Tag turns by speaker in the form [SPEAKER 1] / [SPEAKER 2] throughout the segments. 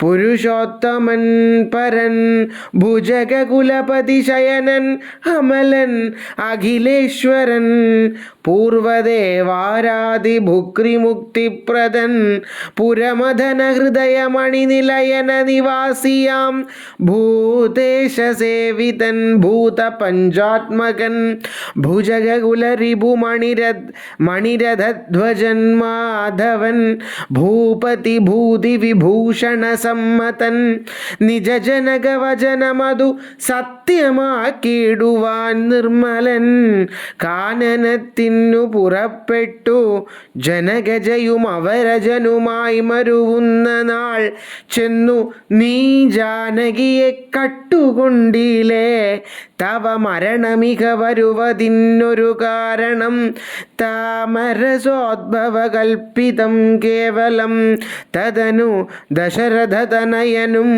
[SPEAKER 1] പുരുഷോത്തമൻ പരൻ ഭുജകുലപതി ശയനൻ അമലൻ അഖിലേശ്വരൻ പൂർവദേവാരാധി ഭുക്രിമുക്തിപ്രദൻ പുരമദന ഹൃദയമണിനിലയന നിവാസിയാം ഭൂതേശസേവിതൻ ഭൂതപഞ്ചാത്മകൻ ഭുജകുലരിപു മണിരഥധ്വജൻ മാധവൻ ഭൂപതി ഭൂതി വിഭൂഷണ സമ്മതൻ നിജജനകവചനമതു സത്യമാക്കിയിടുവാൻ നിർമ്മലൻ കാനനത്തിനു പുറപ്പെട്ടു ജനകജയും അവരജനുമായി മരുവുന്ന നാൾ ചെന്നു നീ ജാനകിയെ കട്ടുകൊണ്ടിലേ തവ മരണമിക വരുവതിന്നൊരു കാരണം താമരസോദ്ഭവകൽപ്പിതം കേവലം തദനു ദശരഥതനയനും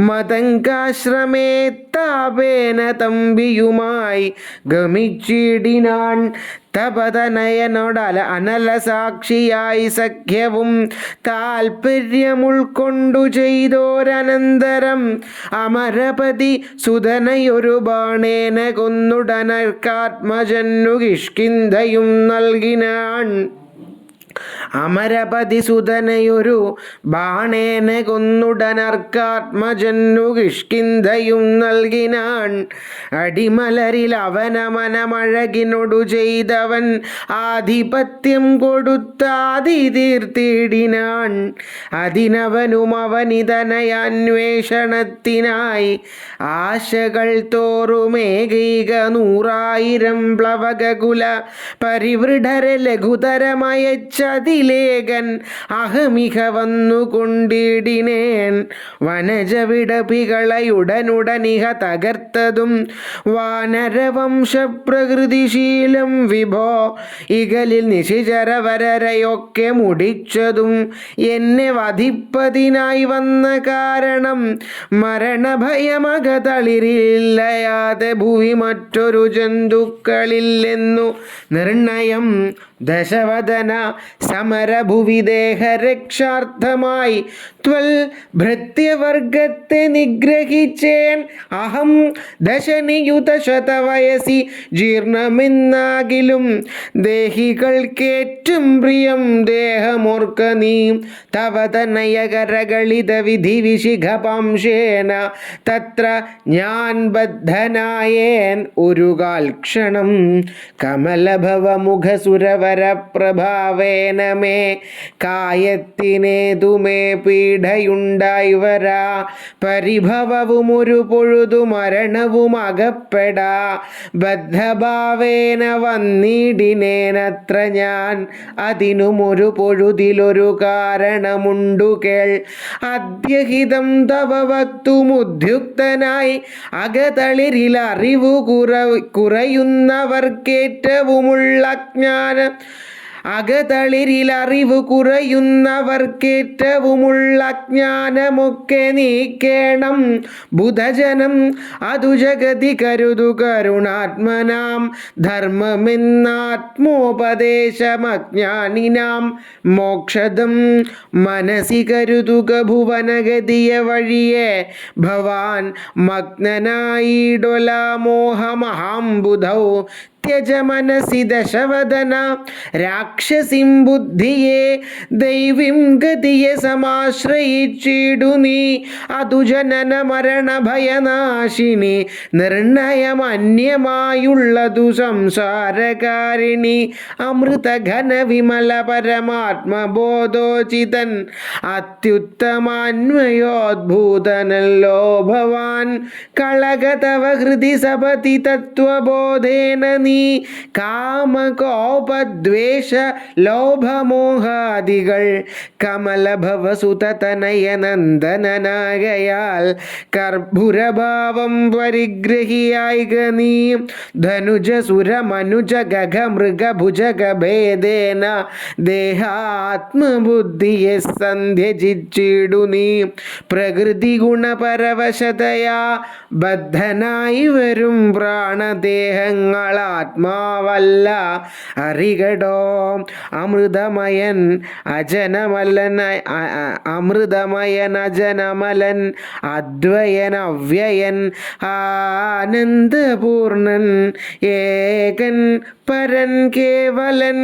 [SPEAKER 1] മതങ്കാശ്രമേ താപേന തമ്പിയുമായി ഗമിച്ചിടിനാൻ തപതനയനോടല അനല സാക്ഷിയായി സഖ്യവും താൽപര്യമുൾക്കൊണ്ടു ചെയ്തോരനന്തരം അമരപതി സുതനയൊരു ബാണേന കൊന്നുടനർക്കാത്മജന്നു കിഷ്കിന്ധയും നൽകിനാൻ അമരപതി സുതനയൊരു ബാണേന കൊന്നുടനർക്കാത്മജന്നു കിഷ്കിന്ധയും നൽകിനാൻ അടിമലരിൽ അവനമനമഴകിനൊടു ചെയ്തവൻ ആധിപത്യം കൊടുത്താതി തീർത്തിടിനാൻ അതിനവനും അവനിതനയാന്വേഷണത്തിനായി ആശകൾ തോറുമേകൈക 100,000 പ്ലവകുല പരിവൃഢരെ ലഘുതരമയച്ചതിലേകൻ അഹമിക വന്നുകൊണ്ടിടിനേൻ വനജവിടപികളയുടനുടനിഹ തകർത്തതും വാനരവംശപ്രകൃതിശീലം വിഭോ ഇകലിൽ നിശിചരവരരയൊക്കെ മുടിച്ചതും എന്നെ വധിപ്പതിനായി വന്ന കാരണം മരണഭയമകതളിരില്ലയാതെ ഭൂവി മറ്റൊരു ജന്തുക്കളില്ലെന്നു നിർണയം ദശവദന സമരഭുവി ദേഹരക്ഷാർത്ഥമായി ഭൃത്യവർഗത്തെ നിഗ്രഹിച്ചേൻ അഹം ദശനിയുത ശതവയസി ജീർണമെന്നാകിലും ദേഹികൾക്കേറ്റം പ്രിയം ദേഹമോർക്ക നീ തവതനയകരകളിത വിധി വിശിഖപാംശേന തത്ര ഞാൻ ബദ്ധനായേൻ ഒരു കാൽ ക്ഷണം കമലഭവമുഖസുരവരപ്രഭാവേന മേ കായത്തിനേതുമേ പീഡയുണ്ടായി വരാ പരിഭവവും ഒരു പൊഴുതു മരണവും അകപ്പെടാ ബദ്ധഭാവേന വന്നിടിനേനത്ര ഞാൻ അതിനുമൊരു പൊഴുതിലൊരു കാരണമുണ്ടു കേൾ അദ്യഹിതം തവ വക്തുമുദ്യുക്തനായി അകതളിരിൽ അറിവു കുറയുന്നവർക്കേറ്റവുമുള്ള ജ്ഞാനം അകതളിരിലറിവ് കുറയുന്നവർക്കേറ്റവുമുള്ള ജ്ഞാനമൊക്കെ നീക്കേണം ബുധജനം അതു ജഗതി കരുതു കരുണാത്മനാം ധർമ്മമെന്നാത്മോപദേശമജ്ഞാനിനാം മോക്ഷദം മനസി കരുതുക ഭുവനഗതിയ വഴിയെ ഭവാൻ മഗ്നനായിടൊലാമോഹമഹാംബുധൗ ത്യജ മനസി ദശവദന രാക്ഷസിം ബുദ്ധിയെ ദൈവീം ഗതിയെ സമാശ്രയിച്ചിടു നീ അതു ജനന മരണ ഭയനാശിനി നിർണയമന്യമായുള്ളതു സംസാരകാരിണി അമൃതഘന വിമല പരമാത്മബോധോചിതൻ അത്യുത്തമാന്വയോദ്ഭൂതനല്ലോ ഭവാൻ കളകതവ ഹൃദി സപതി തത്വബോധേന നീ കാമകോപദ്വേഷ ലോഭമോഹാദികൾ കമലഭവസുതനയനന്ദനാകയാൽ കർപ്പുരഭാവം പരിഗ്രഹിയായിക നീ ധനുജസുര മനുജ ഗഗ മൃഗ ഭുജഗ ഭേദേന ദേഹാത്മബുദ്ധിയെ സന്ധ്യജിച്ചിടു നീ പ്രകൃതി ഗുണപരവശതയാ ബദ്ധനായി വരും പ്രാണദേഹങ്ങളാൽ ആത്മാവല്ല അറികടോ. അമൃതമയൻ അജനമലൻ അജനമലൻ അദ്വയൻ അവ്യയൻ ആനന്ദപൂർണൻ ഏകൻ പരൻ കേവലൻ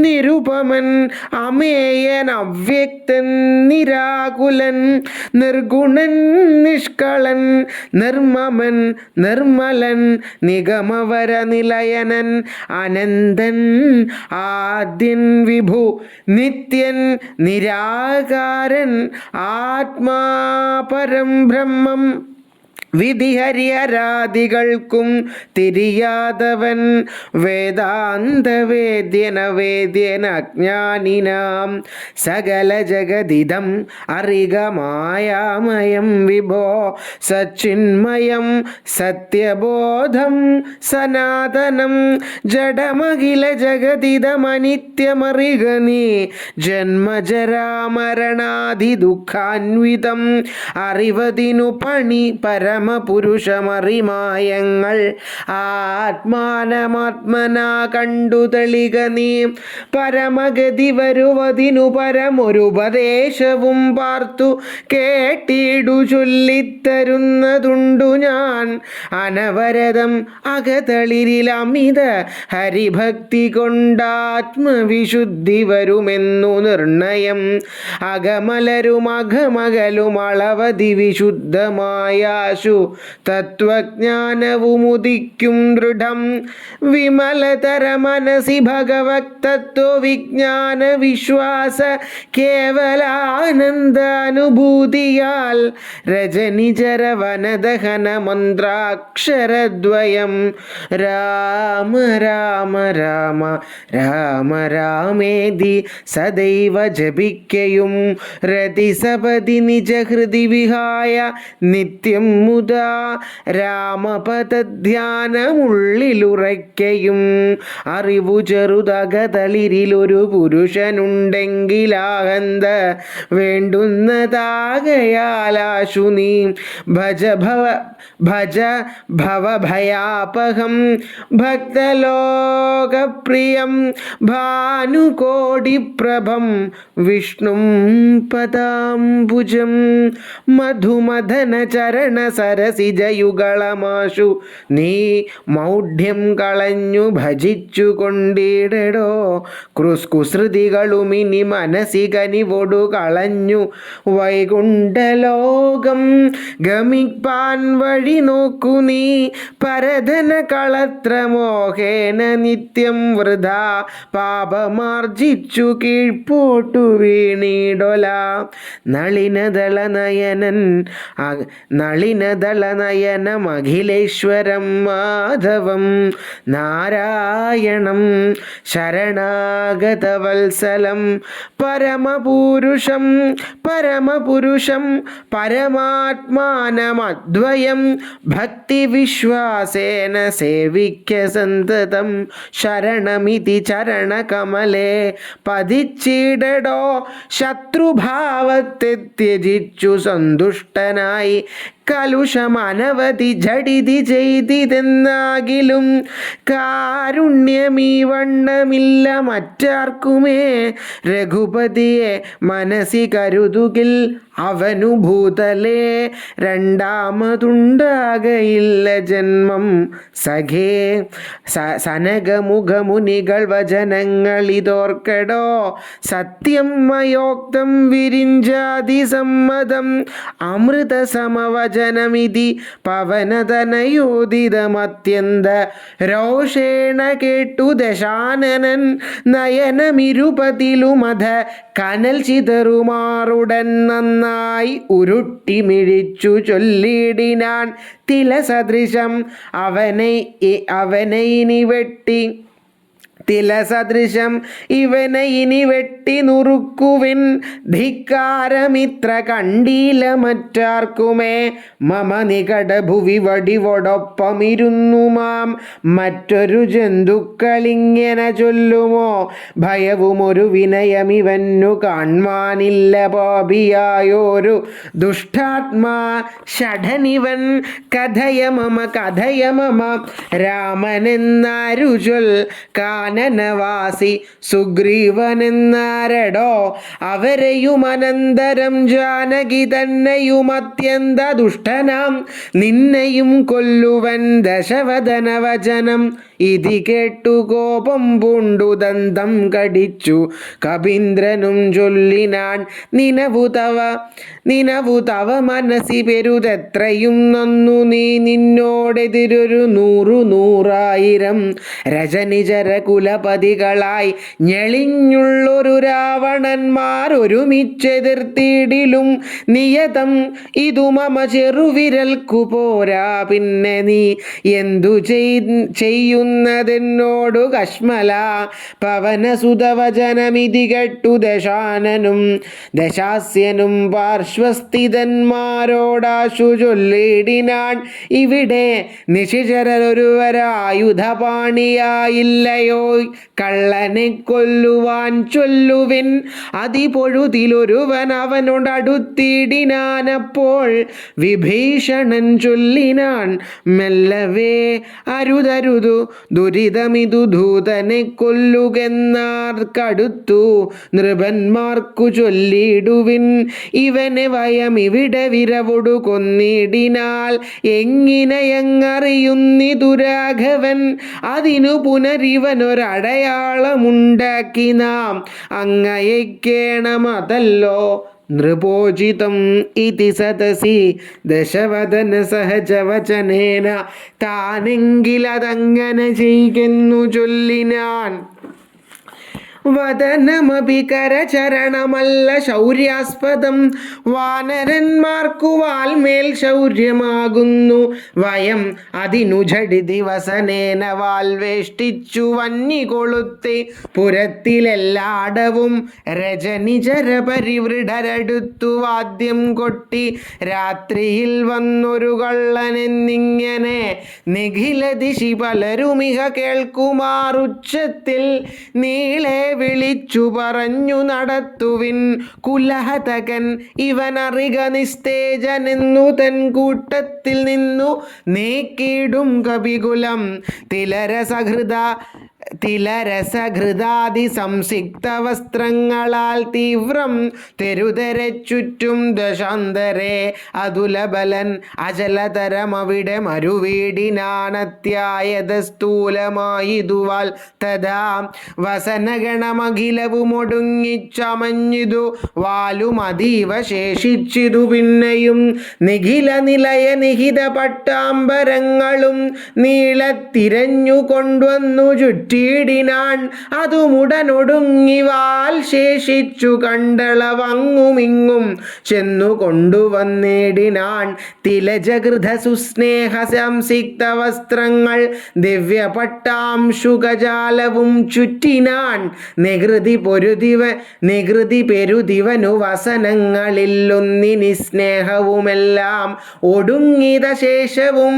[SPEAKER 1] നിരുപമൻ അമേയൻ അവ്യക്തൻ നിരാകുലൻ നിർഗുണൻ നിഷ്കളൻ നിർമ്മമൻ നിർമ്മലൻ നിഗമവര നിലയനൻ അനന്തൻ ആദ്യൻ വിഭു നിത്യൻ നിരാകാരൻ ആത്മാ പരം ബ്രഹ്മം വിധിഹരിഹരാദികൾക്കും തിരിയാതവൻ വേദാന്തവേദ്യന അജ്ഞാനിനാം സകല ജഗദിദം അറിക മായാമയം വിഭോ സച്ചിന്മയം സത്യബോധം സനാതനം ജഡമഖില ജഗദിദമനിത്യമറിക നീ ജന്മജരാമരണാദി ദുഃഖാന്വിതം അറിവതിനു പണി പരമപുരുഷമറിമായങ്ങൾ ആത്മാനമാത്മനാ കണ്ടു തെളിക നീ പരമഗതി വരുവതിനു പരമൊരുപദേശവും പാർത്തു കേട്ടിടു ചൊല്ലിത്തരുന്നതുണ്ടു ഞാൻ അനവരതം അകതളിരിലമിത ഹരിഭക്തി കൊണ്ടാത്മവിശുദ്ധി വരുമെന്നു നിർണയം അകമലരും അകമകലും അളവതി വിശുദ്ധമായാശു തത്വജ്ഞാനവുമുദിക്കും ദൃഢം വിമലതര മനസി ഭഗവത് തത്വവിജ്ഞാന വിശ്വാസ കേവലാനന്ദാനുഭൂതിയാൽ രജനിചര വനദഹന മന്ത്രാക്ഷരദ്വയം രാമ രാമ രാമ രാമ രാമേതി സദൈവ ജപിക്കയും രതിസപതി നിജഹൃദി വിഹായ നിത്യം മുതാ രാമപദധ്യാനമുള്ളിലുറയ്ക്കയും അറിവു ചെറുതകതളിരിലൊരു പുരുഷനുണ്ടെങ്കിലാകന്ത വേണ്ടുന്നതാകയാലാശു നീ ഭജ ഭവഭയാപഹം ഭക്തലോകപ്രിയം ഭാനുകോടിപ്രഭം വിഷ്ണും പദാംബുജം മധുമദന ചരണ സരസിജയുഗളമാശു നീ മൗഢ്യം കളഞ്ഞു ഭജിച്ചു കൊണ്ടിടടോ കുസൃതികളുമിനി മനസ്സി കനിവൊടു കളഞ്ഞു വൈകുണ്ഠലോകം ഗമിപ്പാൻ വഴി നോക്കു നീ പരധന കളത്രമോഹേന നിത്യം വൃഥാ പാപമാർജിച്ചു കീഴ്പോട്ടു വീണിടൊല നളിനദളനയനമഖിലേശ്വരം മാധവം നാരായണം ശരണാഗതവത്സലം പരമപുരുഷം പരമാത്മാനമദ്വയം ഭക്തിവിശ്വാസേന സേവിക്ക സന്തതം ശരണമിതി ചരണകമലേ പതിച്ചിടടോ ശത്രുഭാവത്തെ ത്യജിച്ചു സന്തുഷ്ടനായി കലുഷമനവധി ജഡിതി ചെയ്തിതെന്നാകിലും കാരുണ്യമീ വണ്ണമില്ല മറ്റാർക്കുമേ രഘുപതിയെ മനസ്സി കരുതുകിൽ അവനു ഭൂതലേ രണ്ടാമതുണ്ടാകയില്ല ജന്മം സഖേ സനകമുഖമുനികൾ വചനങ്ങളിതോർക്കടോ സത്യം മയോക്തം വിരിഞ്ചാതി സമ്മതം അമൃത സമവചനമിതി പവനതനയോദിതമത്യന്ത രോഷേണ കേട്ടു ദശാനനൻ നയനമിരുപതിലുമധ കനൽ ചിതറുമാറുടൻ നന്നായി ഉരുട്ടിമിഴിച്ചു ചൊല്ലിടിനാൻ തിലസദൃശം അവനെ ഇനി വെട്ടി തിലസദൃശം ഇവനെ ഇനി വെട്ടി നുറുക്കുവിൻ. ധിക്കാരമിത്ര കണ്ടീല മറ്റാർക്കുമേ മമ നികട ഭുവി വടിവോടൊപ്പമിരുന്നു മാം. മറ്റൊരു ജന്തുക്കളിങ്ങനെ ചൊല്ലുമോ ഭയവും ഒരു വിനയമിവന്നു കാൺമാനില്ല. പാപിയായോരു ദുഷ്ടാത്മാ ഷഠനിവൻ കഥയ മമ രാമനെന്നാരു ചൊൽ. കാനനവാസി സുഗ്രീവനെന്നാരടോ അവരെയും അനന്തരം ജാനകി തന്നെയും അത്യന്ത ദുഷ്ടനാം നിന്നെയും കൊല്ലുവൻ ദശവദനവചനം. ഇതി കേട്ടു കോപം പൂണ്ടു ദന്തം കടിച്ചു കപീന്ദ്രനും ചൊല്ലിനാൻ നിനവു തവ മനസ്സി പെരുതെത്രയും നന്നു നീ നിന്നോടെതിരൊരു 100,000 രജനിചര കുലപതികളായി ഞെളിഞ്ഞുള്ളൊരു രാവണന്മാർ ഒരുമിച്ചെതിർത്തിടിലും നിയതം ഇതു മമ ചെറുവിരൽക്കു പോരാ. പിന്നെ നീ എന്തു ചെയ്യുന്നതെന്നോടു കശ്മല. പവനസുതവചനമിതി കേട്ടു ദശാസ്യനും പാർശ്വസ്ഥിതന്മാരോടാശു ചൊല്ലിടിനാൻ. ഇവിടെ നിശിചരൊരുവരായുധപാണിയായില്ലയോ കള്ളനെ കൊല്ലുവാൻ ചൊല്ലുവിൻ. അതിപൊഴുതിലൊരുവൻ അവനോടടുത്തിടിനാനപ്പോൾ വിഭീഷണൻ ചൊല്ലിനാൻ മെല്ലവേ അരുതരുതു ദുരിതമിതു ദൂതനെ കൊല്ലുകെന്നാർക്കടുത്തു നൃപന്മാർക്കു ചൊല്ലിടുവിൻ. ഇവനെ വയം ഇവിടെ വിരവൊടു കൊന്നിടിനാൽ എങ്ങിനെയങ്ങറിയുന്നിതു രാഘവൻ. അതിനു പുനരിവനൊരടയാളമുണ്ടാക്കി നാം അങ്ങയക്കേണമതല്ലോ നൃപോചിതം. ഇതി സദസി ദശവദന സഹജവചനേന താനെങ്കിലതങ്ങനെ ചെയ്യെന്നു ചൊല്ലിനാൻ. വദനമപി കരചരണമല്ല ശൗര്യാസ്പദം വാനരന്മാർക്കു വാൽമേൽ ശൗര്യമാകുന്നു വയം. അതിനു ജഡി ദിവസനേന വാൽവേഷ്ടിച്ചു വന്നി കൊളുത്തി പുരത്തിലെല്ലാടവും രജനിചര പരിവൃഢരടുത്തു വാദ്യം കൊട്ടി. രാത്രിയിൽ വന്നൊരു കള്ളനെന്നിങ്ങനെ നിഖില ദിശി പലരുമിഹ കേൾക്കുമാറുച്ചത്തിൽ നീളെ വിളിച്ചു പറഞ്ഞു നടത്തുവിൻ. കുലഹതകൻ ഇവനറിക നിസ്തേജനെന്നു തൻ കൂട്ടത്തിൽ നിന്നു നീക്കിടും കപികുലം. തിലരസഘൃതാദി സംസിക്ത വസ്ത്രങ്ങളാൽ തീവ്രം തെരുതെരെ ചുറ്റും ദശാന്തരെ അതുലബലൻ അചലതരമവിടെ മരുവീടിനാണത്യായത സ്ഥൂലമായിതുവാൽ തഥാ വസനഗണമഖിലവുമൊടുങ്ങിച്ചമഞ്ഞിതു വാലും അതീവ ശേഷിച്ചിതു. പിന്നെയും നിഖില നിലയ നിഹിത പട്ടാംബരങ്ങളും നീളത്തിരഞ്ഞു കൊണ്ടുവന്നു ചുറ്റിയിടിനാൻ. അതുമുടനൊടുങ്ങി വാൽ ശേഷിച്ചു കണ്ടളവങ്ങുമിങ്ങും ചെന്നു കൊണ്ടുവന്നിടിനാൻ. തിലജകൃത സുസ്നേഹ സംസിക്ത വസ്ത്രങ്ങൾ ദിവ്യ പട്ടാംശുകജാലവും ചുറ്റിനാൻ. നികൃതി പെരുദിവനു വസനങ്ങളിലൊന്നിനി സ്നേഹവുമെല്ലാം ഒടുങ്ങിത ശേഷവും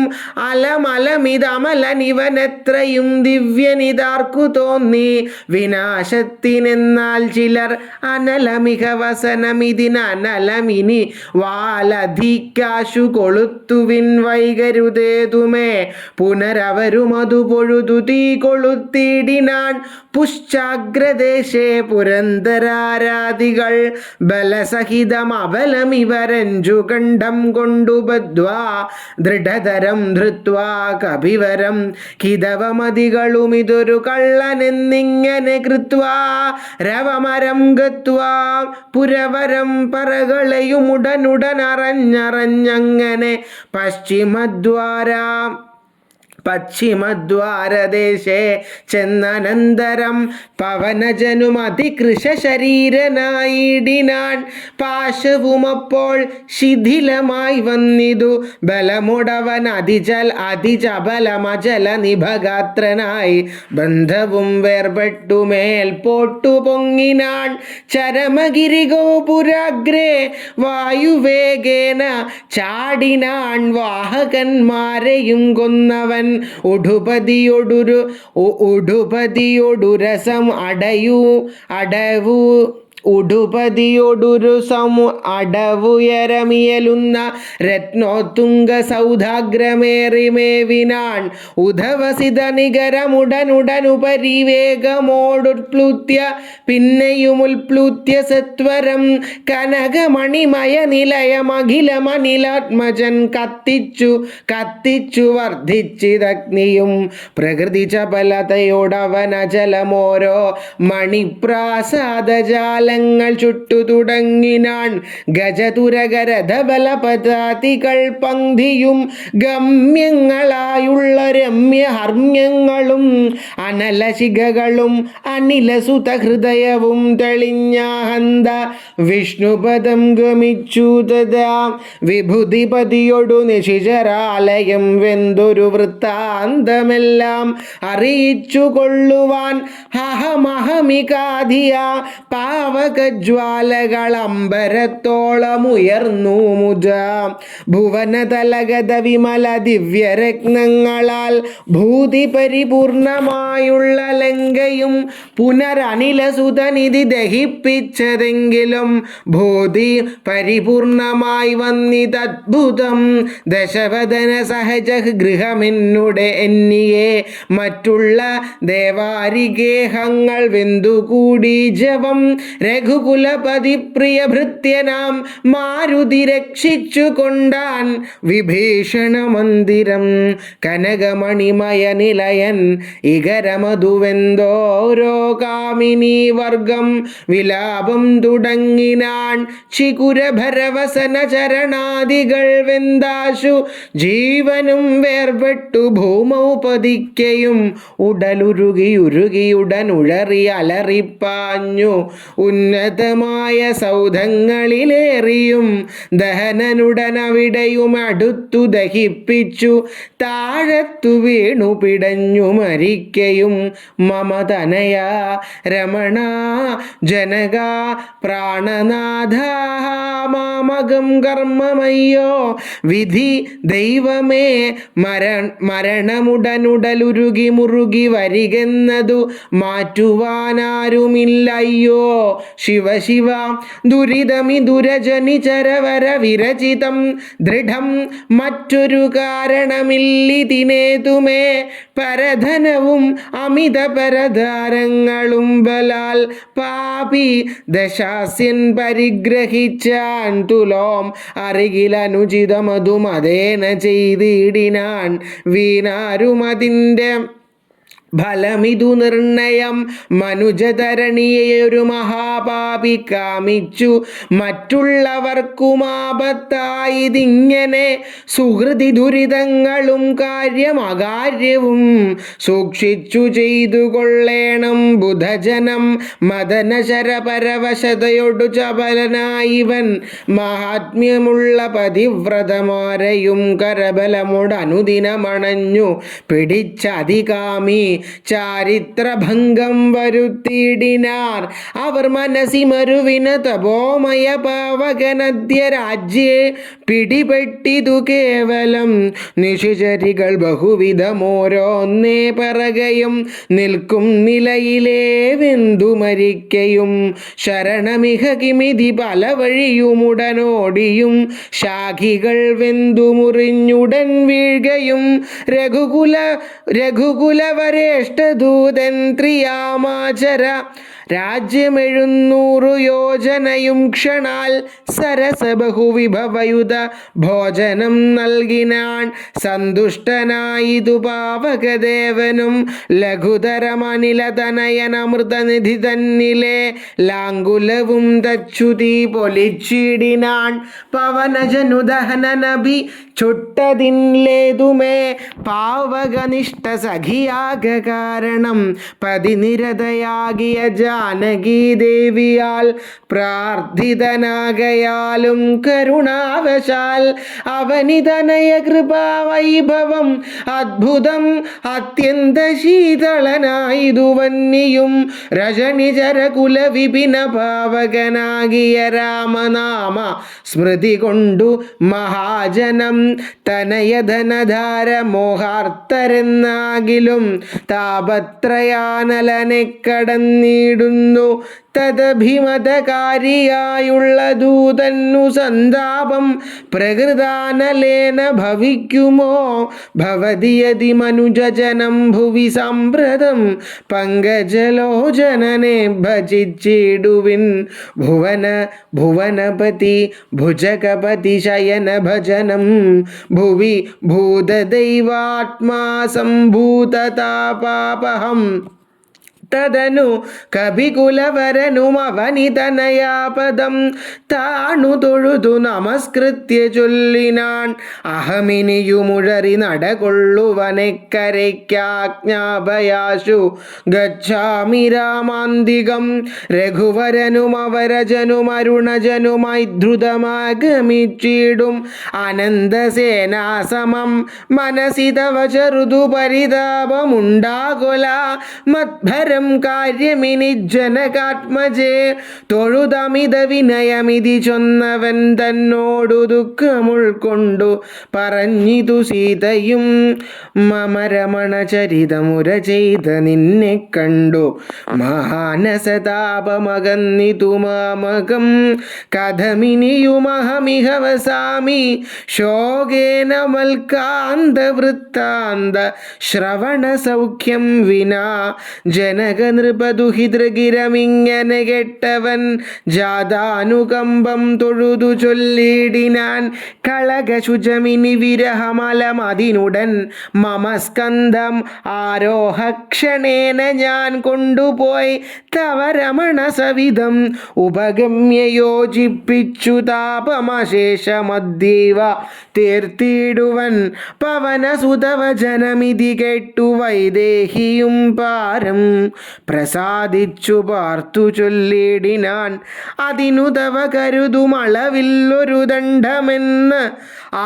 [SPEAKER 1] അലമലമിതമലനിവനെത്രയും ദിവ്യനിതാർക്കു തോന്നി. വിനാശത്തിനെന്നാൽ ചിലർ അനലമിക വസനമിതിനലമിനി വാലധിക്കാശു കൊളുത്തുവിൻ വൈകരുതേതുമേ. പുനരവരും അതു പൊഴുതു തീ കൊളുത്തിടിനാൻ. പുശ്ചാഗ്രദേശേ പുരന്തരാരാദികൾ ബലസഹിതം അബലമിവരഞ്ചു കണ്ഠം കൊണ്ടു ബദ്ധ്വാ ദൃഢതരം ധൃത്വാ കപിവരം ഹിതവമതികളുമിതൊരു കള്ളനെന്നിങ്ങനെ കൃത്വാ രവമരം ഗത്വാ പുരവരം പറകളയുമുടനുടനറഞ്ഞങ്ങനെ പശ്ചിമദ്വാരാ പശ്ചിമദ്വാരദേശേ ചെന്നനന്തരം പവനജനുമതികൃശ ശരീരനായിടിനാൻ. പാശവുമപ്പോൾ ശിഥിലമായി വന്നിതു ബലമുടവൻ അതിചബലമചല നിഭഗാത്രനായി. ബന്ധവും വേർപെട്ടുമേൽ പോട്ടു പൊങ്ങിനാൻ ചരമഗിരിഗോപുരാഗ്രേ വായുവേഗേന ചാടിനാൻ. വാഹകന്മാരെയും കൊന്നവൻ ഉടുപതിയൊടുരസം അടവുയരമിയലുന്ന രത്നോത്തുംഗ സൗധാഗ്രമേറിമേവിനാൻ. ഉധവസിത നികരമുടനുടനുപരിവേഗമോടുത്പ്ലുത്യ പിന്നെയുമുൽപ്ലുത്യ സത്വരം കനകമണിമയ നിലയമഖിലമനിലാത്മജൻ കത്തിച്ചു വർദ്ധിച്ചിതഗ്നിയും. പ്രകൃതി ചപലതയോടവനജലമോരോ മണിപ്രാസാദജാല ചുട്ടു തുടങ്ങിനാൻ. ഗജതുരകരഥബലപതാതികൾ പങ്ക്തിയും ഗമ്യങ്ങളായുള്ള രമ്യഹർമ്മ്യങ്ങളും അനലശിഖകളും അനിലസുതഹൃദയവും തെളിഞ്ഞാഹന്ത വിഷ്ണുപദം ഗമിച്ചു തഥാ. വിഭുതിപതിയൊടു നിശിചരാലയം വെന്തൊരു വൃത്താന്തമെല്ലാം അറിയിച്ചു കൊള്ളുവാൻ ഹഹമഹമികാധിയ പാവകജ്വാലകളമ്പരത്തോളമുയർന്നു മുജ. ഭുവനതലഗത വിമല ദിവ്യരത്നങ്ങളാൽ ഭൂതി പരിപൂർണമായുള്ള ലങ്കയും പുനരനിലസുതനിധി ദഹിപ്പിച്ചതെങ്കിലും ഭൂതി പരിപൂർണമായി വന്നിതദ്ഭുതം. ദശവദന സഹജ ഗൃഹമെന്നുടെ എന്നിയെ മറ്റുള്ള ദേവാരിഗേഹങ്ങൾ വെന്തുകൂടി ജവം. രഘുകുലപതി പ്രിയ ഭൃത്യനാം മാരുതി രക്ഷിച്ചു കൊണ്ടാൻ വിഭീഷണ മന്ദിരം. കനകമണിമയ നിലയൻ ഇകരമധുവെന്തോരോ കാമിനി വർഗം വിലാപം തുടങ്ങിനാൻ. ചികുരഭരവസന ചരണാദികൾ വെന്താശു ജീവനും വേർപെട്ടു ഭൂമൗ പതിക്കയും ഉടലുരുകിയുടനുഴറി അലറിപ്പാഞ്ഞു. ഉന്നതമായ സൗധങ്ങളിലേറിയും ദഹനനുടനവിടെയും അടുത്തു ദഹിപ്പിച്ചു. താഴത്തു വീണു പിടഞ്ഞു മരിക്കയും മമതനയ രമണ ജനക പ്രാണനാഥ മാമകം കർമ്മമയ്യോ വിധി ദൈവമേ. മരണമുടനുടലുരുകി മുറുകി വരികെന്നതു മാറ്റുവാനാരുമില്ലയ്യോ. ശിവ ശിവ ദുരിതമിതുരജനി ചരവര വിരചിതം ദൃഢം. മറ്റൊരു കാരണമില്ലിതിനേതുമേ പരധനവും അമിത പരധാരങ്ങളും ബലാൽ പാപി ദശാസ്യൻ പരിഗ്രഹിച്ചാൻ. തുലോം അറികിലനുചിതമതുമതേന ചെയ്തിടിനാൻ. വീണാരുമതിൻ്റെ ഫലമിതു നിർണയം. മനുജതരണിയൊരു മഹാപാപി കാമിച്ചു മറ്റുള്ളവർക്കുമാപത്തായതിങ്ങനെ. സുഹൃതി ദുരിതങ്ങളും കാര്യമകാര്യവും സൂക്ഷിച്ചു ചെയ്തു കൊള്ളേണം ബുധജനം. മദനശരപരവശതയൊടു ചപലനായിവൻ മഹാത്മ്യമുള്ള പതിവ്രതമാരെയും കരബലമുടനുദിനമണഞ്ഞു പിടിച്ചധികാമി ചാരിത്രഭംഗം വരുത്തിയിടിനാർ. അവർ മനസ്സിമരുവിന തപോമയ പാവകനദ്യ രാജ്യേ പിടിപെട്ടിതു കേവലം. നിശിചരികൾ ബഹുവിധമോരോന്നേ പറകയും നിൽക്കും നിലയിലേ വെന്തു മരിക്കയും. ശരണമിഹ കിമിതി പല വഴിയുമുടനോടിയും ശാഖികൾ വെന്തു മുറിഞ്ഞുടൻ വീഴുകയും. രഘുകുലവരേഷ്ടദൂതൻ ത്രിയാമാചര രാജ്യം 700 യോജനയും ക്ഷണാൽ സരസ ബഹുവിഭവയുത ഭോജനം നൽകിനാൻ. സന്തുഷ്ടനായിതു പാവകദേവനും ലഘുതരമനിലതനയനമൃതനിധി തന്നിലെ ലാങ്കുലവും തച്ചുതീ പൊലിച്ചിടിനാൻ. പവനജനുദഹനനഭി ചുട്ടതിൻലേതുമേ പാവകനിഷ്ഠ സഖിയാക കാരണം പതിനിരതയാകിയ ജാനകീദേവിയാൽ പ്രാർത്ഥിതനാകയാലും കരുണാവശാൽ അവനിതനയ കൃപാവൈഭവം അദ്ഭുതം അത്യന്ത ശീതളനായിതു വന്നിയും രജനിചരകുല വിപിന പാവകനാകിയ രാമനാമ സ്മൃതി കൊണ്ടു മഹാജനം തനയധനധാര മോഹാർത്തരെന്നാകിലും താപത്രയാനലനെ കടന്നിടുന്നു. തദഭിമതകാരിയായുള്ള ദൂതന്നു സന്താപം പ്രകൃതാനലേന ഭവിക്കുമോ ഭവതിയതി മനുജജനം ഭുവി സാമ്പ്രതം പങ്കജലോചനനെ ഭജിച്ചിടുവിൻ. ഭുവനപതി ഭുജകപതി ശയന ഭജനം ഭുവി ഭൂതദൈവാത്മാ സംഭൂതതാപാപഹം. തദനു കവികുലവരനുമവനിതനയാപദം താണു തൊഴുതു നമസ്കൃത്യ ചൊല്ലിനാൻ. അഹമിനിയുമുഴറി നടകൊള്ളുവനെക്കരയ്ക്കാജ്ഞാപയാശു ഗച്ഛാമി രാമാന്തികം. രഘുവരനുമവരജനുമരുണജനുമായി ദ്രുതമാഗമിച്ചിടും അനന്തസേനാസമം. മനസി തവ ചെറുതു പരിതാപമുണ്ടാകൊല മത്ഭരം കാര്യമിനി ജനകാത്മജേ. തൊഴുതമിത വിനയമിതി ചൊന്നവൻ തന്നോടു ദുഃഖമുൾക്കൊണ്ടു പറഞ്ഞിതു സീതയും. മമരമണ ചരിതമുര ചെയ്ത നിന്നെ കണ്ടു മാനസതാപമകന്നിതു മാമകം. കഥമിനിയുമഹമിഹ വസാമി ശോകേന മൽക്കാന്ത വൃത്താന്ത ശ്രവണ സൗഖ്യം വിനാ. ജനകനൃപദുഹിതൃഗിരമിങ്ങനെ കെട്ടവൻ ജാതാനുകമ്പം തൊഴുതു ചൊല്ലിടിനാൻ. കളകശുചമിനി വിരഹമലമതിനുടൻ മമ സ്കന്ധം ആരോഹക്ഷണേന ഞാൻ കൊണ്ടുപോയി തവ രമണ സവിധം ഉപഗമ്യ യോജിപ്പിച്ചു താപമശേഷമദ്യൈവ തീർത്തിടുവൻ. പവനസുതവചനമിതി കേട്ടു വൈദേഹിയും പാരം പ്രസാദിച്ചു പാർത്തു ചൊല്ലിടിനാൻ. അതിനു തവ കരുതുമളവില്ലൊരു ദണ്ഡമെന്ന്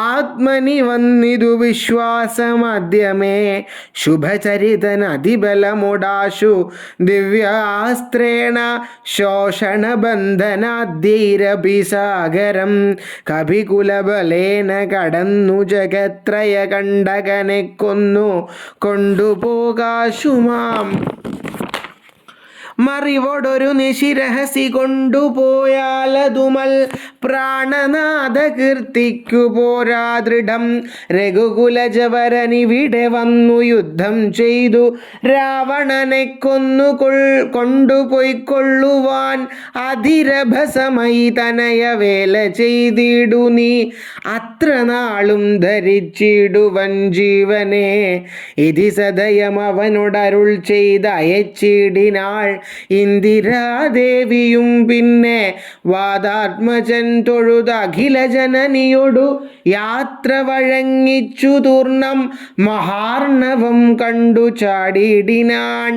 [SPEAKER 1] ആത്മനി വന്നിതു വിശ്വാസമദ്യമേ. ശുഭചരിതനതിബലമുടാശു ദിവ്യാസ്ത്രേണ ശോഷണബന്ധനാദ്യൈരഭിസാഗരം കപികുലബലേന കടന്നു ജഗത്രയ കണ്ടകനെ കൊന്നു കൊണ്ടുപോകാശുമാം. മറിവോടൊരു നിശിരഹസി കൊണ്ടുപോയാലതുമൽ പ്രാണനാഥ കീർത്തിക്കു പോരാ ദൃഢം. രഘുകുലജവരനിവിടെ വന്നു യുദ്ധം ചെയ്തു രാവണനെ കൊന്നു കൊണ്ടുപോയിക്കൊള്ളുവാൻ അധിരഭസമയി തനയ വേല ചെയ്തിടു നീ. അത്ര നാളും ധരിച്ചിടുവൻ ജീവനെ ഇതി സദയം അവനോടരുൾ ചെയ്ത് അയച്ചിടിനാൾ. ഇന്ദിരാദേവിയും പിന്നെ വാദാത്മജൻ തൊഴുത അഖില ജനനിയോടു യാത്ര വഴങ്ങിച്ചു തൂർണം മഹാർണവം കണ്ടു ചാടിയിടിനാൻ.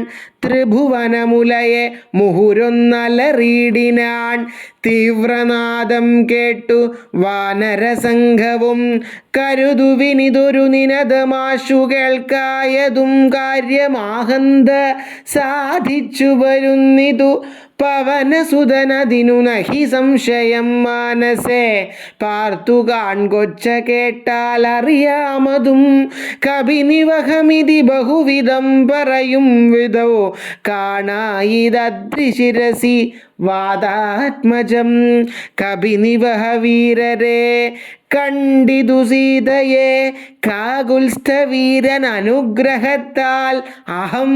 [SPEAKER 1] ത്രിഭുവനമുലയെ മുഹുരൊന്നലറിയിടിനാൻ. തീവ്രനാദം കേട്ടു വാനരസംഘവും കരുതുവിനിതൊരു നിനദമാശു കേൾക്കായതും കാര്യമാഹന്ത സാധിച്ചു വരുന്നിതു. പവനസുതനതിനു നഹി സംശയം മാനസേ പാർത്തു കാൺകൊച്ച കേട്ടാൽ അറിയാമതും. കവിനിവഹമിതി ബഹുവിധം പറയും വിധോ കാണായിതദ്രിശിരസി വാതാത്മജം കപിനിവഹ വീരരെ കണ്ടിതു സീതയെ കാകുൽസ്ഥവീരൻ അനുഗ്രഹത്താൽ അഹം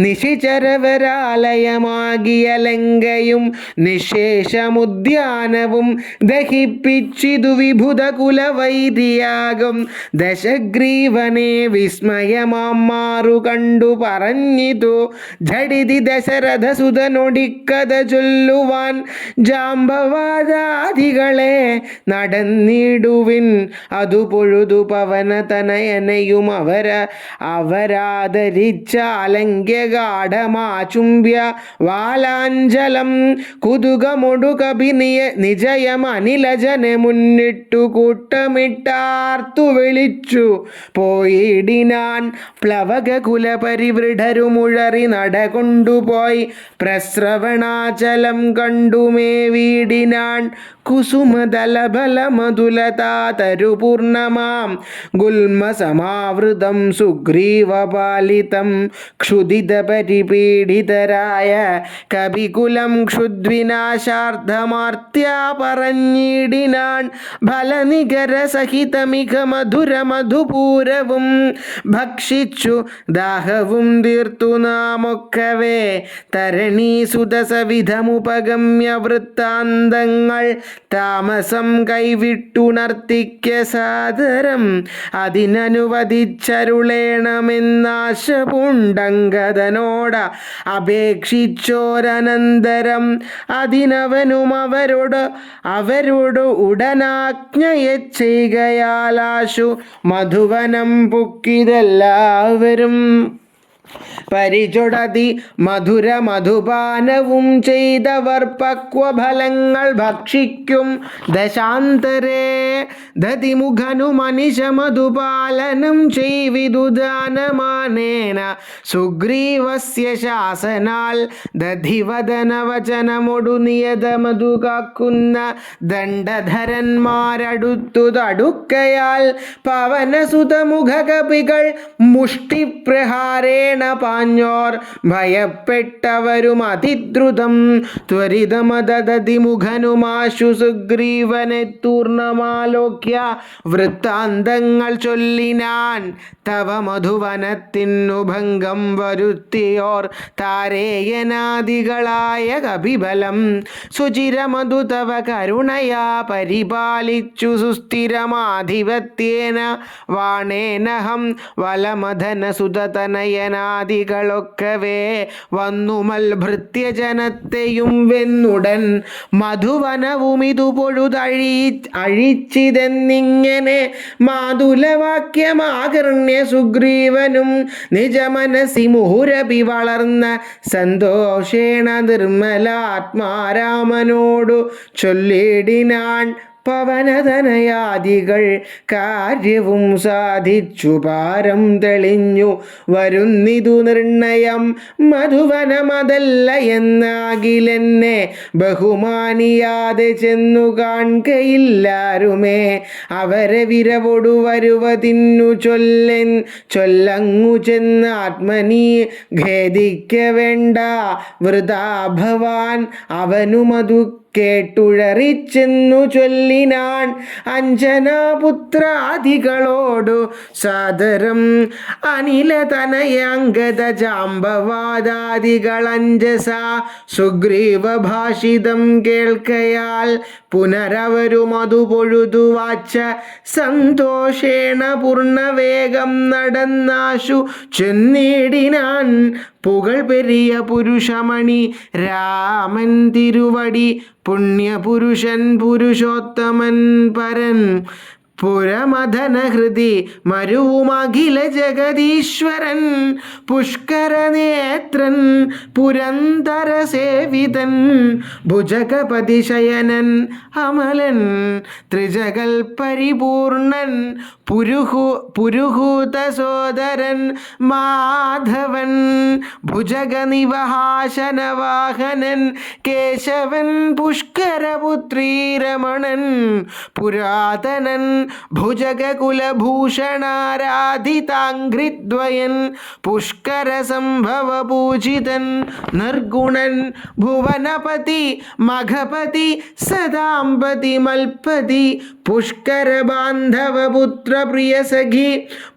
[SPEAKER 1] നിശിചരവരാലയമാകിയ ലങ്കയും നിശേഷമുദ്യാനവും ദഹിപ്പിച്ചിതു വിഭുത കുലവൈരിയാകും ദശഗ്രീവനെ വിസ്മയമാറു കണ്ടു പറഞ്ഞിതു ഝടിതി ദശരഥസുതനൊടിക്കഥ ചൊല്ലുവാൻ ജാമ്പവാദാദികളെ നടന്നിടുവിൻ അതു പൊഴുതു പവനതനയനെയും അവരാദരിച്ചാലങ്ക്യഗാഠമാചുംബ്യ വാലാഞ്ചലം കുതുകമൊടു കപിനിയ നിജയം അനിലജനെ മുന്നിട്ടു കൂട്ടമിട്ടാർത്തു വിളിച്ചു പോയിടിനാൻ പ്ലവക കുലപരിവൃഢരുമുഴറി നടകൊണ്ടുപോയി പ്രസ്രവണാചലം കണ്ടുമേ വീടിനാൻ കുസുമദലബല മധുലതാതരുപൂർണമാം ഗുൽമസമാവൃതം സുഗ്രീവപാലിതം ക്ഷുദിതപരിപീഡിതരായ കപികുലം ക്ഷുദ്വിനാശാർദ്ധമാർത്യാ പറഞ്ഞിടിനാൻ ഫലനികരസഹിതമിക മധുരമധുപൂരവും ഭക്ഷിച്ചു ദാഹവും തീർത്തു നാമൊക്കവേ തരണീസുതസവിധമുപഗമ്യ വൃത്താന്തങ്ങൾ താമസം കൈവിട്ടുണർത്തിക്ക സാദരം അതിനനുവദിച്ചരുളേണമെന്നാശ പൂണ്ടങ്കദനോട് അപേക്ഷിച്ചോരനന്തരം അതിനവനും അവരോട് ഉടനാജ്ഞയെ ചെയ്യുകയാലാശു മധുവനം പുക്കിതെല്ലാവരും പരിചൊടതി മധുര മധുപാനവും ചെയ്തവർ പക്വഫലങ്ങൾ ഭക്ഷിക്കും ദശാന്തരേ ദതിമുഖനു മനിഷ മധുപാലനം ചെയ്വിദുദാനമാനേന സുഗ്രീവസ്യ ശാസനാൽ ദധിവദനവചനമൊടു നിയത മധു കാക്കുന്ന ദണ്ഡധരന്മാരടുത്തുതടുക്കയാൽ പവനസുതമുഖ കപികൾ മുഷ്ടിപ്രഹാരേണ പാഞ്ഞോർ ഭയപ്പെട്ടവരും അതിദ്രുതം ത്വരിതമതതിമുഖനുമാശു സുഗ്രീവനെ തൂർണമാലോക്യ വൃത്താന്തങ്ങൾ ചൊല്ലിനാൻ തവ മധുവനത്തിനു ഭംഗം വരുത്തിയോർ താരേയനാദികളായ കപിബലം സുചിരമധു തവ കരുണയാ പരിപാലിച്ചു സുസ്ഥിരമാധിപത്യേന വാണേനഹം വലമധന സുതതനയനാദികളൊക്കവേ വന്നുമൽ ഭൃത്യജനത്തെയും വെന്നുടൻ മധുവനവും ഇതു അഴിച്ചിതെന്നിങ്ങനെ മാതുലവാക്യമാകർണ്യ സുഗ്രീവനും നിജമനസി മുഹുരപി വളർന്ന സന്തോഷേണ നിർമ്മലാത്മാരാമനോടു ചൊല്ലിടിനാൻ പവനതനയാദികൾ കാര്യവും സാധിച്ചു പാരം തെളിഞ്ഞു വരുന്നിതു നിർണയം മധുവനമതല്ല എന്നാകിലെന്നെ ബഹുമാനിയാതെ ചെന്നു കാൺകയില്ലാരുമേ അവരെ വിരവൊടു വരുവതിന്നു ചൊല്ലങ്ങു ചെന്ന് ആത്മനി ഖേദിക്ക വേണ്ട വൃഥാ ഭവാൻ അവനുമതു കേട്ടുഴറിച്ചെന്നു ചൊല്ലിനാൻ അഞ്ജനാപുത്രാദികളോടു സാദരം അനിലതനയാംഗത ജാമ്പവാദാദികളഞ്ജസ സുഗ്രീവ ഭാഷിതം കേൾക്കയാൽ പുനരവരുമതു പൊഴുതു വാച്ച സന്തോഷേണ പൂർണ്ണവേഗം നടന്നാശു ചെന്നിടിനാൻ പുകൾ പെരിയ പുരുഷമണി രാമൻ തിരുവടി പുണ്യപുരുഷൻ പുരുഷോത്തമൻ പരൻ പുരമദനഹൃതി മരുവുമഖില ജഗദീശ്വരൻ പുഷ്കരനേത്രൻ പുരന്തര സേവിതൻ ഭുജഗപതിശയനൻ അമലൻ ത്രിജഗൽ പരിപൂർണൻ പുരുഹൂത സോദരൻ മാധവൻ ഭുജഗനിവഹാശനവാഹനൻ കേശവൻ പുഷ്കരപുത്രീരമണൻ പുരാതനൻ ഭുജഗകുലഭൂഷണാരാധിതാംഘ്രിദ്വയൻ പുഷ്കര സംഭവ പൂജിതൻ നിർഗുണൻ ഭുവനപതി മഖപതി സദാംപതി മൽപതി പുഷ്കര ബാന്ധവ പുത്ര പ്രിയ സഖി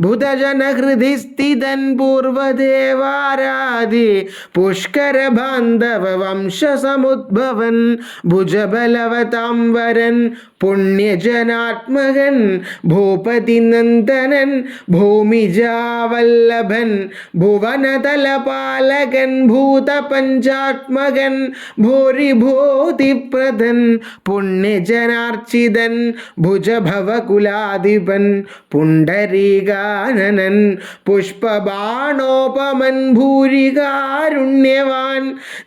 [SPEAKER 1] ഭുതജന ഹൃദി സ്ഥിതൻ പൂർവദേവാരാധി പുഷ്കര ബാന്ധവ വംശ സമുദ്ഭവൻ ഭുജബലവതാംബരൻ പുണ്യജനാത്മകൻ ഭൂപതി നന്ദനൻ ഭൂമിജാവല്ലഭൻ ഭുവനതലപാലകൻ ഭൂതപഞ്ചാത്മകൻ ഭൂരിഭൂതിപ്രദൻ പുണ്യജനാർച്ചിതൻ ഭുജഭവകുലാധിപൻ പുണ്ടരീകാനനൻ പുഷ്പബാണോപമൻ ഭൂരികാരുണ്യവാൻ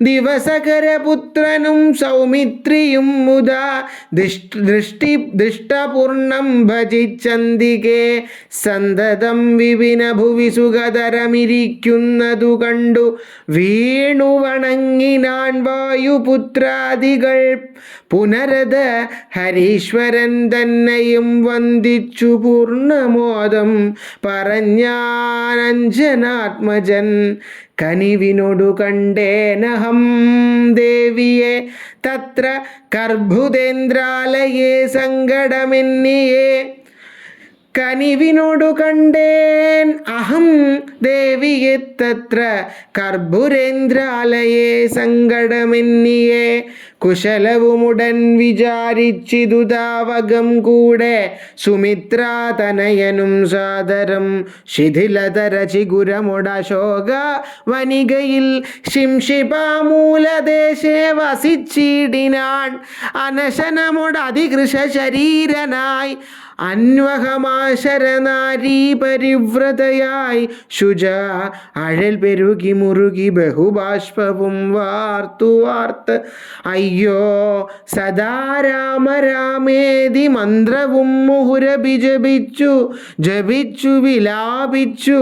[SPEAKER 1] ദിവസകരപുത്രനും സൗമിത്രിയും മുദാ ദൃഷ്ടപൂർണം ഭജിച്ചന്തികെ സന്തതം വിപിന ഭുവി സുഖതരമിരിക്കുന്നതു കണ്ടു വീണു വണങ്ങിനാൻ വായുപുത്രാദികൾ പുനരത ഹരീശ്വരൻ തന്നെയും വന്ദിച്ചു പൂർണ്ണമോദം പറഞ്ഞാനഞ്ജനാത്മജൻ കനിവിനോടു കണ്ടേനഹം ദേവിയെ തത്ര കർബുദേന്ദ്രാലയേ സങ്കടമെന്നിയേ കനിവിനോടു കണ്ടേൻ അഹം ദേവിയെ തത്ര കർബുരേന്ദ്രാലയേ സങ്കടമെന്നിയേ കുശലവുമുടൻ വിചാരിച്ചിതുതാവകം കൂടെ സുമിത്രാതനയനും സാദരം ശിഥിലതര ചിഗുരമുടശോക വനികയിൽ ശിംഷിപാമൂലദേശേ വസിച്ചിടിനാൻ അനശനമുടധികൃശ ശരീരനായി അന്വഹമാശരനാരീ പരിവ്രതയായി ശുച അഴൽ പെരുകി മുറുകി ബഹുബാഷ്പവും വാർത്ത് അയ്യോ സദാ രാമ രാമേതി മന്ത്രവും മുഹുരഭി ജപിച്ചു വിലാപിച്ചു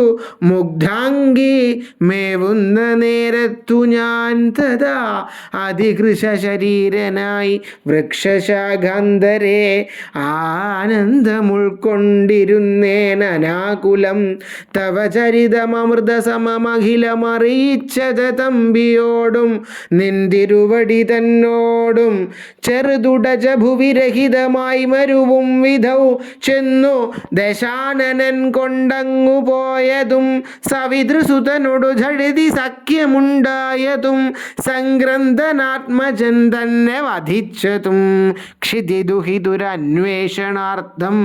[SPEAKER 1] മുഗ്ധാംഗി മേവുന്ന നേരത്തു ഞാൻ തഥാ അതികൃശ ശരീരനായി വൃക്ഷശാഖാന്തരേ ഉൾക്കൊണ്ടിരുന്നേൻ അനാകുലം തവ ചരിതമൃത സമമഖിലമറിയിച്ചത തമ്പിയോടും നിന്തിരുവടി തന്നോടും ചെറുതുടജ ഭുവിരഹിതമായി മരുവും വിധൗ ചെന്നു ദശാനനൻ കൊണ്ടങ്ങു പോയതും സവിതൃസുതനോടു ഝടിതി സഖ്യമുണ്ടായതും സംഗ്രന്ഥനാത്മജൻ തന്നെ വധിച്ചതും ക്ഷിതിദുഹിതുരന്വേഷണാർത്ഥം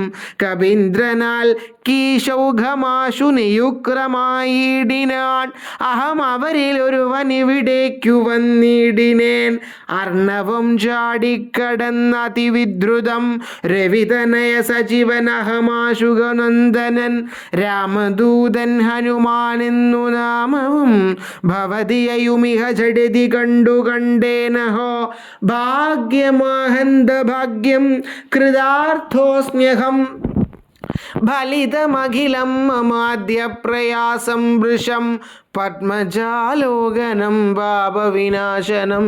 [SPEAKER 1] കവീന്ദ്രനാൽ കീശൗഘമാശു നിയുക്തമായിടിനാൻ അഹം അവരിൽ ഒരുവനിവിടേക്കു വന്നിടിനേൻ അർണവം ചാടിക്കടന്ന അതിവിദ്രുതം രവിതനയ സജീവനഹമാശുഗനന്ദനൻ രാമദൂതൻ ഹനുമാൻ എന്നു നാമവും ഭവതിയയുമിഹ ജഡതി കണ്ടു കണ്ടേനഹോ ഭാഗ്യമാഹന്ത ഭാഗ്യം കൃതാർത്ഥോസ്മ്യഹം ഫലിതമഖിലം മമാദ്യ പ്രയാസം വൃഷം പത്മജാലോകനം പാപവിനാശനം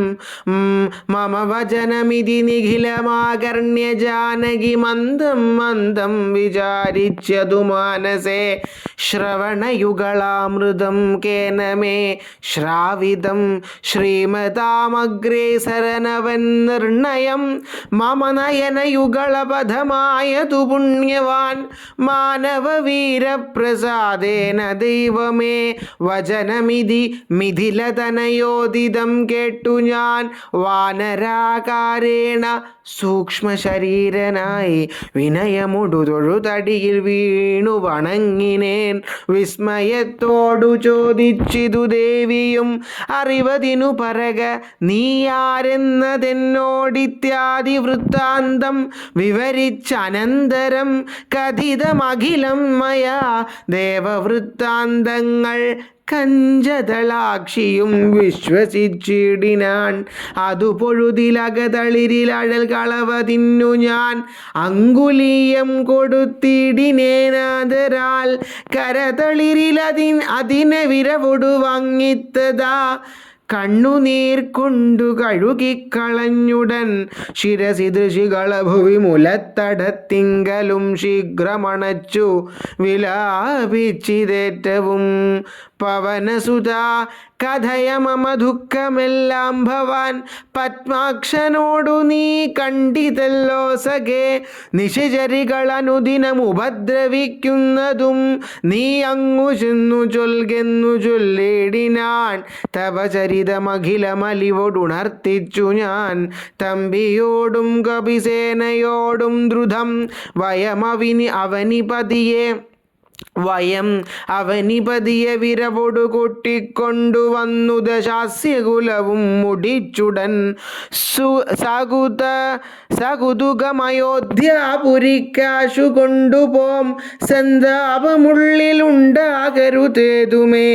[SPEAKER 1] മമ വചനമിതി നിഖിലമാകർണ്യ ജാനകി മന്ദം മന്ദം വിചാരിച്ചതു മാനസേ ശ്രവണയുഗളാമൃതം കേന മേ ശ്രാവിതം ശ്രീമതാമഗ്രേസരനവൻ നിർണയം മമ നയനയുഗളപഥമായതു പുണ്യവാൻ മാനവവീരപ്രസാദേന ദൈവമേ വചനമിതി മിഥിലതനയോദിതം കേട്ടു ഞാൻ വാനരാകാരേണ സൂക്ഷ്മ ശരീരനായി വിനയമുടു തൊഴുതടിയിൽ വീണു വണങ്ങിനേൻ വിസ്മയത്തോടു ചോദിച്ചിതു ദേവിയും അറിവതിനു പറക നീയാരെന്നതെന്നോടിത്യാദി വൃത്താന്തം വിവരിച്ചനന്തരം കഥിതമഖിലം മയാ ദേവവൃത്താന്തങ്ങൾ കഞ്ചതളാക്ഷിയും വിശ്വസിച്ചിടിനാൻ അതു പൊഴുതിലകതളിരിലഴൽ കളവതിന്നു ഞാൻ അങ്കുലീയം കൊടുത്തിടിനേനാദരാൽ കരതളിരിലതിനെ വിരവൊടു വാങ്ങിത്തതാ കണ്ണുനീർ കൊണ്ടു കഴുകിക്കളഞ്ഞുടൻ ശിരസി ദൃശികളഭുവി മുലത്തടത്തിങ്കലും ശീഘ്രമണച്ചു വിലാപിച്ചിതേറ്റവും. പവനസുത കഥയ മമ ദുഃഖമെല്ലാം ഭവാൻ പത്മാക്ഷനോടു നീ കണ്ടിതല്ലോ സഖേ. നിശചരികൾ അനുദിനം ഉപദ്രവിക്കുന്നതും നീ അങ്ങു ചെന്നു ചൊൽകെന്നു ചൊല്ലിടിനാൻ. തവ ചരിതമഖിലമലിവൊടുണർത്തിച്ചു ഞാൻ തമ്പിയോടും കപിസേനയോടും ദ്രുതം. അവനിപതിയെ വിരവൊടു കൊട്ടിക്കൊണ്ടുവന്നു ദശാസ്യകുലവും മുടിച്ചുടൻ സകുതുകമയോധ്യാപുരിക്കാശു കൊണ്ടുപോം. സന്താപമുള്ളിലുണ്ടാകരുതേതുമേ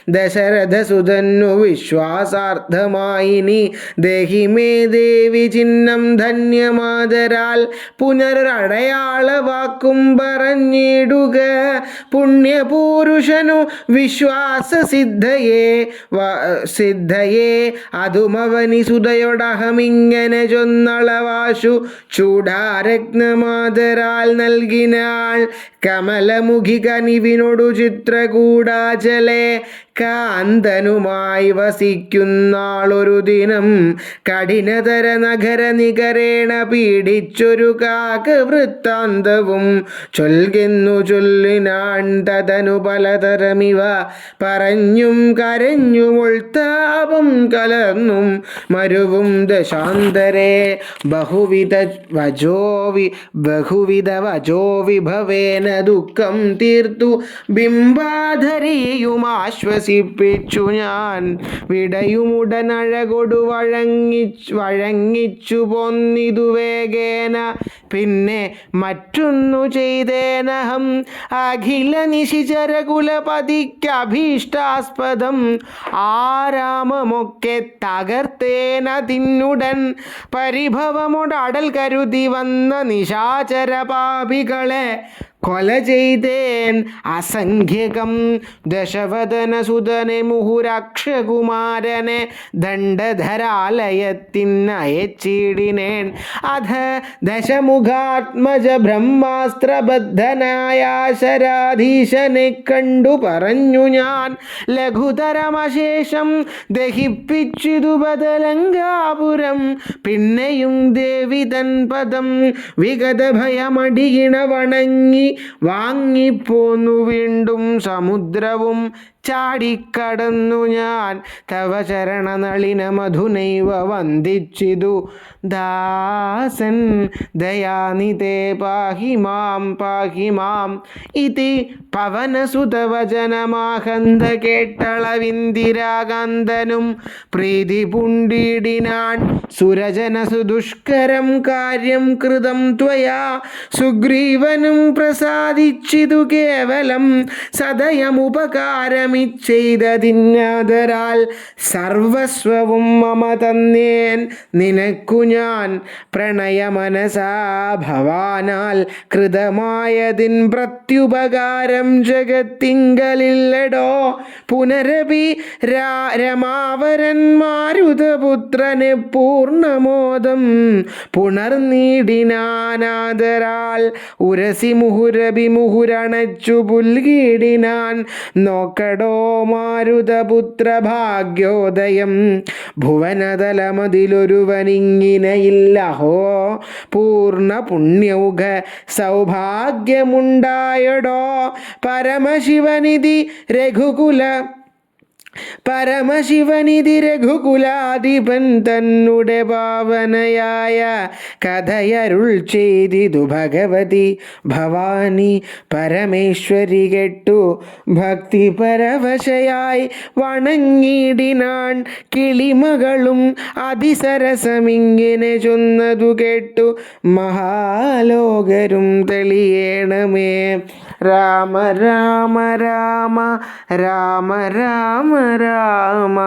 [SPEAKER 1] ദശരഥസുതന്നു വിശ്വാസാർത്ഥമായി നീ ദേഹിമേ ദേവി ചിഹ്നം ധന്യമാതരാൽ. പുനരടയാള വാക്കും പറഞ്ഞിടുക പുണ്യപൂരുഷനു വിശ്വാസസിദ്ധയേ അതുമവനി സുതയൊടഹമിങ്ങനെ ചൊന്നളവാശു ചൂടാരത്നമാതരാൽ നൽകിനാൾ. കമലമുഖി കനിവിനൊടു ചിത്രകൂടാചലേ കാന്തനുമായി വസിക്കുന്നാളൊരു ദിനം കഠിനതര നഗര നികരേണ പീഡിച്ചൊരു കാകവൃത്താന്തവും ചൊൽകെന്നു ചൊല്ലിനാൻ. തതനു പലതരമിവ പറഞ്ഞും കരഞ്ഞുമുൾത്താപം കലർന്നും മരുവും ദശാന്തരേ ബഹുവിധ വചോ വിഭവേന ദുഃഖം തീർത്തു ബിംബാധരിയും ആശ്വസിപ്പിച്ചു ഞാൻ. വിടയുമുടനഴകൊടു വഴങ്ങിച്ചു പോന്നിതു വേഗേന പിന്നെ മറ്റൊന്നു ചെയ്തേനഹം. അഖില നിശിചരകുലപതിക്കഭീഷ്ടാസ്പദം ആരാമമൊക്കെ തകർത്തേന തിന്നുടൻ. പരിഭവമൊടടൽ കരുതി വന്ന നിശാചര പാപികളെ കൊല ചെയ്തേൻ അസംഖ്യകം. ദശവദനസുതനെ മുഹുരാക്ഷകുമാരനെ ദണ്ഡധരാലയത്തിനയച്ചിടിനേൻ. അധ ദശമുഖാത്മജ ബ്രഹ്മാസ്ത്രബദ്ധനായ ശരാധീശനെ കണ്ടു പറഞ്ഞു ഞാൻ. ലഘുതരമശേഷം ദഹിപ്പിച്ചിതു ബദലങ്കാപുരം. പിന്നെയും ദേവി തൻ പദം വിഗത ഭയമടിയിണ വണങ്ങി വാങ്ങിപ്പോന്നു വീണ്ടും സമുദ്രവും ചാടിക്കടന്നു ഞാൻ. തവ ചരണനളിന മധുനൈവ വന്ദിച്ചിതു ദാസൻ ദയാനിതേ പാഹി മാം ഇതി പവനസുതവചനമാഹന്ത കേട്ടളവിന്ദിരാകാന്തനും പ്രീതി പുണ്ടിടിനാൻ. സുരജനസു ദുഷ്കരം കാര്യം കൃതം ത്വയാ സുഗ്രീവനും പ്രസാദിച്ചിതു കേവലം. സദയമുപകാരമിച്ചെയ്തതിന്നാദരാൽ സർവസ്വവും മമ തന്നേൻ നിനക്കു ഞാൻ. പ്രണയമനസാ ഭവാനാൽ കൃതമായതിൻ പ്രത്യുപകാരം ജഗത്തിങ്കലില്ലടോ. പുനരപി രമാവരൻ മാരുതപുത്രനെ പൂർണ്ണമോദം പുണർനീടിനാനാദരാൽ. ഉരസി മുഹുരണച്ചു പുൽകിടിനാൻ. നോക്കടോ മാരുതപുത്ര ഭാഗ്യോദയം ഭുവനതലമതിലൊരുവനിങ്ങിനയില്ലഹോ. പൂർണ്ണ പുണ്യൗഘ സൗഭാഗ്യമുണ്ടായടോ. പരമശിവനിധി രഘുകുലാധിപൻ തന്നെ പാവനയായ കഥയരുൾ ചെയ്തിതു ഭഗവതി ഭവാനി പരമേശ്വരി. കേട്ടു ഭക്തി പരവശയായി വണങ്ങിടിനാൻ. കിളിമകളും അതിസരസമിങ്ങനെ ചൊന്നതു കേട്ടു മഹാലോകരും തെളിയേണമേ. രാമ രാമ രാമ രാമ രാമ രാമ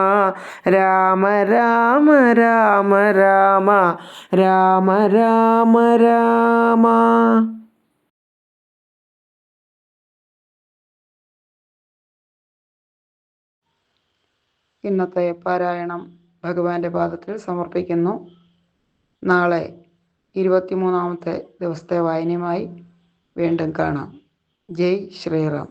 [SPEAKER 1] രാമ രാമ രാമ രാമ രാമ രാമ രാമ.
[SPEAKER 2] ഇന്നത്തെ പാരായണം ഭഗവാന്റെ പാദത്തിൽ സമർപ്പിക്കുന്നു. നാളെ 23-ാമത്തെ ദിവസത്തെ വായനയുമായി വീണ്ടും കാണാം. ജയ് ശ്രീറാം.